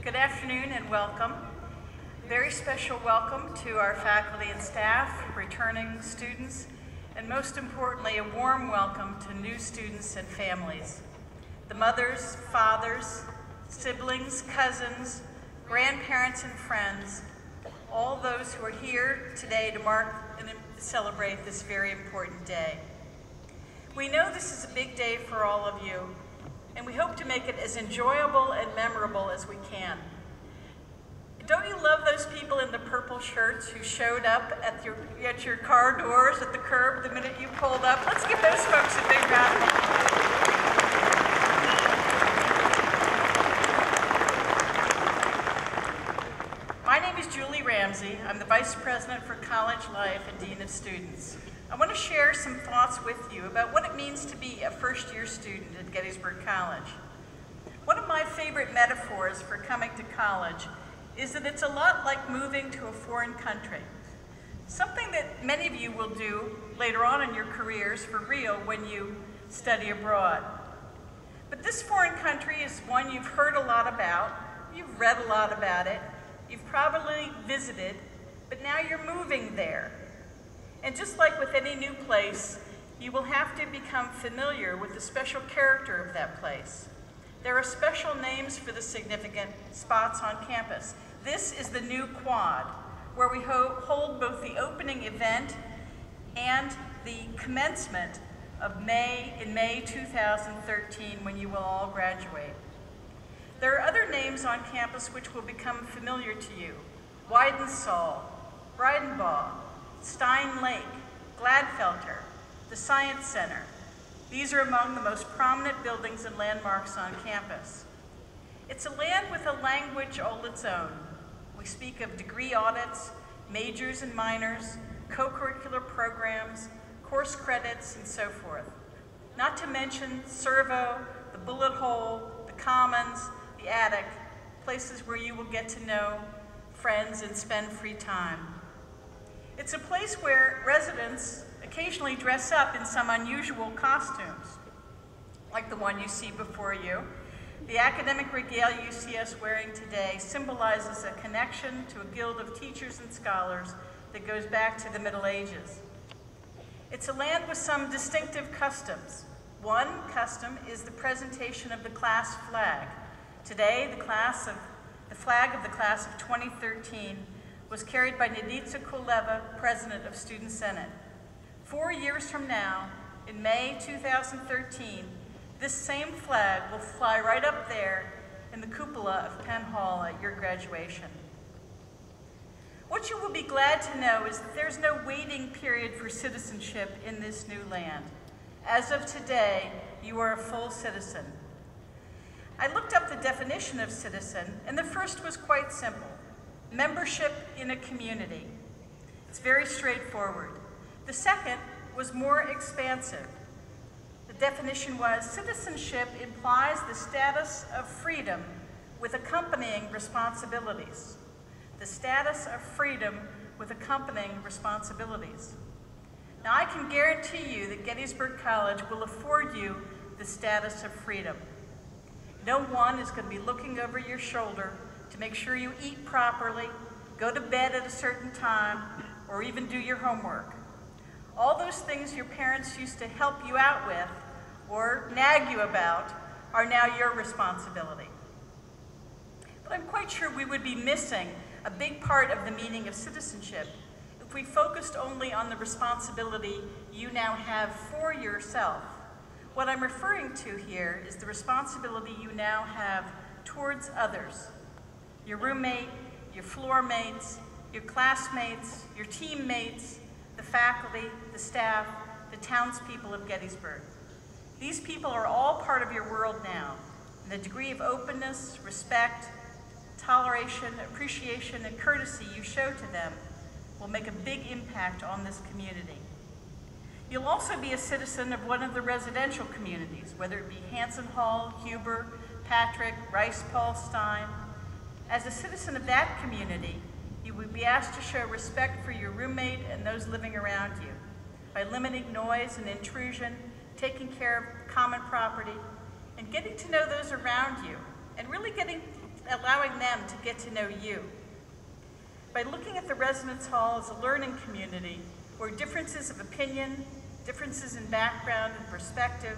Good afternoon and welcome. Very special welcome to our faculty and staff, returning students, and most importantly, a warm welcome to new students and families. The mothers, fathers, siblings, cousins, grandparents, and friends, all those who are here today to mark and celebrate this very important day. We know this is a big day for all of you, and we hope to make it as enjoyable and memorable as we can. Don't you love those people in the purple shirts who showed up at your car doors at the curb the minute you pulled up? Let's give those folks a big round of applause. My name is Ramsey. I'm the Vice President for College Life and Dean of Students. I want to share some thoughts with you about what it means to be a first-year student at Gettysburg College. One of my favorite metaphors for coming to college is that it's a lot like moving to a foreign country, something that many of you will do later on in your careers for real when you study abroad. But this foreign country is one you've heard a lot about, you've read a lot about it, you've probably visited, but now you're moving there. And just like with any new place, you will have to become familiar with the special character of that place. There are special names for the significant spots on campus. This is the new quad, where we hold both the opening event and the commencement of May 2013, when you will all graduate. There are other names on campus which will become familiar to you: Weidensaal, Breidenbach, Stein Lake, Gladfelter, the Science Center. These are among the most prominent buildings and landmarks on campus. It's a land with a language all its own. We speak of degree audits, majors and minors, co-curricular programs, course credits, and so forth. Not to mention Servo, the Bullet Hole, the Commons, the Attic, places where you will get to know friends and spend free time. It's a place where residents occasionally dress up in some unusual costumes, like the one you see before you. The academic regalia you see us wearing today symbolizes a connection to a guild of teachers and scholars that goes back to the Middle Ages. It's a land with some distinctive customs. One custom is the presentation of the class flag. Today, the flag of the class of 2013 was carried by Naditsa Kuleva, President of Student Senate. 4 years from now, in May 2013, this same flag will fly right up there in the cupola of Penn Hall at your graduation. What you will be glad to know is that there's no waiting period for citizenship in this new land. As of today, you are a full citizen. I looked up the definition of citizen, and the first was quite simple: membership in a community. It's very straightforward. The second was more expansive. The definition was: citizenship implies the status of freedom with accompanying responsibilities. The status of freedom with accompanying responsibilities. Now, I can guarantee you that Gettysburg College will afford you the status of freedom. No one is going to be looking over your shoulder to make sure you eat properly, go to bed at a certain time, or even do your homework. All those things your parents used to help you out with or nag you about are now your responsibility. But I'm quite sure we would be missing a big part of the meaning of citizenship if we focused only on the responsibility you now have for yourself. What I'm referring to here is the responsibility you now have towards others: your roommate, your floor mates, your classmates, your teammates, the faculty, the staff, the townspeople of Gettysburg. These people are all part of your world now, and the degree of openness, respect, toleration, appreciation, and courtesy you show to them will make a big impact on this community. You'll also be a citizen of one of the residential communities, whether it be Hanson Hall, Huber, Patrick, Rice, Paul, Stein. As a citizen of that community, you would be asked to show respect for your roommate and those living around you by limiting noise and intrusion, taking care of common property, and getting to know those around you, and really getting allowing them to get to know you. By looking at the Residence Hall as a learning community where differences of opinion, differences in background and perspective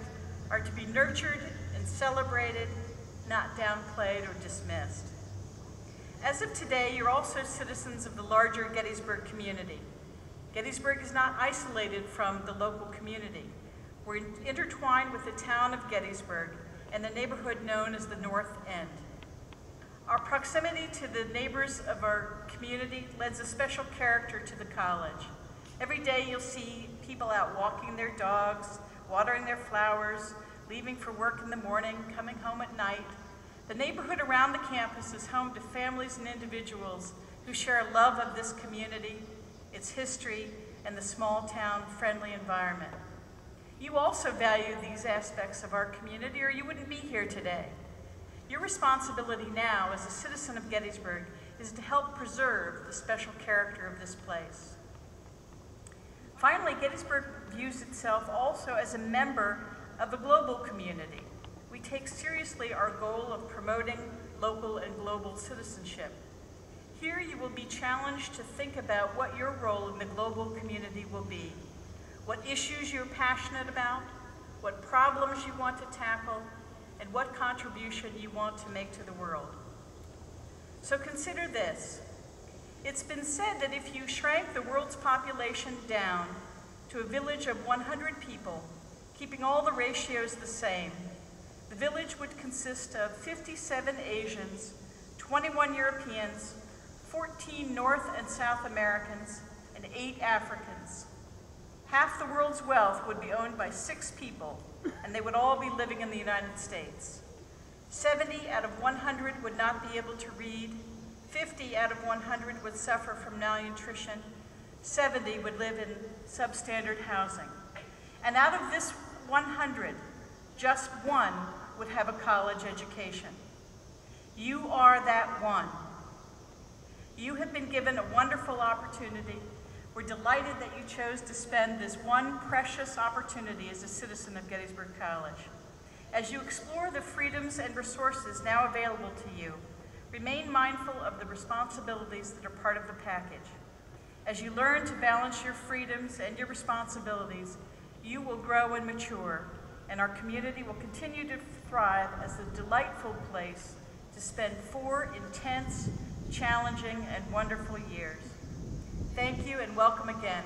are to be nurtured and celebrated, not downplayed or dismissed. As of today, you're also citizens of the larger Gettysburg community. Gettysburg is not isolated from the local community. We're intertwined with the town of Gettysburg and the neighborhood known as the North End. Our proximity to the neighbors of our community lends a special character to the college. Every day you'll see people out walking their dogs, watering their flowers, leaving for work in the morning, coming home at night. The neighborhood around the campus is home to families and individuals who share a love of this community, its history, and the small town friendly environment. You also value these aspects of our community or you wouldn't be here today. Your responsibility now as a citizen of Gettysburg is to help preserve the special character of this place. Finally, Gettysburg views itself also as a member of the global community. We take seriously our goal of promoting local and global citizenship. Here you will be challenged to think about what your role in the global community will be, what issues you're passionate about, what problems you want to tackle, and what contribution you want to make to the world. So consider this. It's been said that if you shrank the world's population down to a village of 100 people, keeping all the ratios the same, the village would consist of 57 Asians, 21 Europeans, 14 North and South Americans, and 8 Africans. Half the world's wealth would be owned by 6 people, and they would all be living in the United States. 70 out of 100 would not be able to read, 50 out of 100 would suffer from malnutrition, 70 would live in substandard housing. And out of this 100, just 1 would have a college education. You are that 1. You have been given a wonderful opportunity. We're delighted that you chose to spend this one precious opportunity as a citizen of Gettysburg College. As you explore the freedoms and resources now available to you, remain mindful of the responsibilities that are part of the package. As you learn to balance your freedoms and your responsibilities, you will grow and mature, and our community will continue to thrive as a delightful place to spend 4 intense, challenging, and wonderful years. Thank you and welcome again.